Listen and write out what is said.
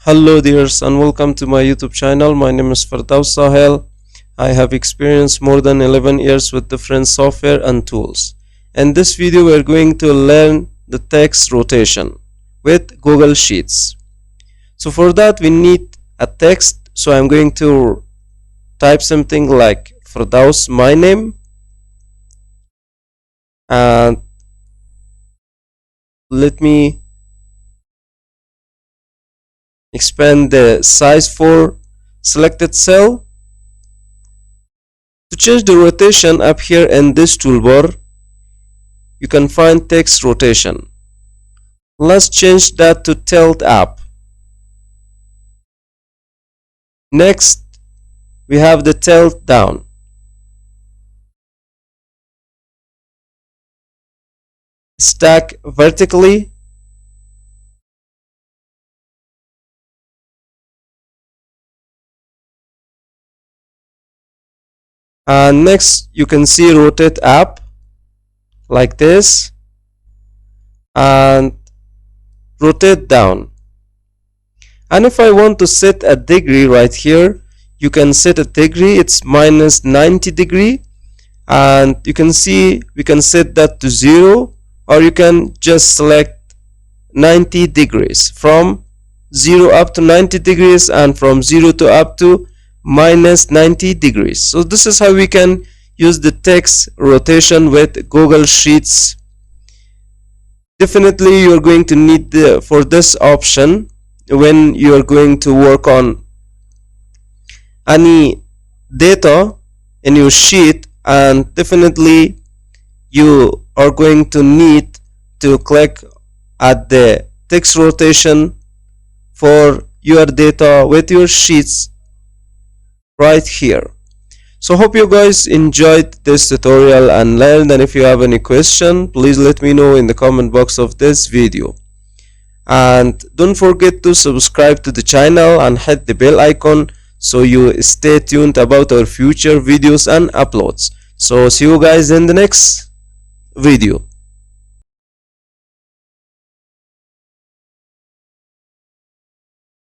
Hello dears and welcome to my YouTube channel. My name is Fardaus Sahel. I have experienced more than 11 years with different software and tools. In this video we are going to learn the text rotation with Google Sheets. So for that we need a text. So I'm going to type something like Fardaus my name, and let me expand the size for selected cell. To change the rotation up here in this toolbar, you can find text rotation. Let's change that to tilt up. Next, we have the tilt down. Stack vertically. And next, you can see rotate up like this and rotate down. And if I want to set a degree right here, you can set a degree. It's minus 90 degree, and you can see we can set that to 0, or you can just select 90 degrees from 0 up to 90 degrees and from 0 to up to minus 90 degrees. So this is how we can use the text rotation with Google Sheets. Definitely you're going to need for this option when you're going to work on any data in your sheet, and definitely you are going to need to click at the text rotation for your data with your sheets right here. So hope you guys enjoyed this tutorial and learned, and if you have any question, please let me know in the comment box of this video. And don't forget to subscribe to the channel and hit the bell icon so you stay tuned about our future videos and uploads. So see you guys in the next video.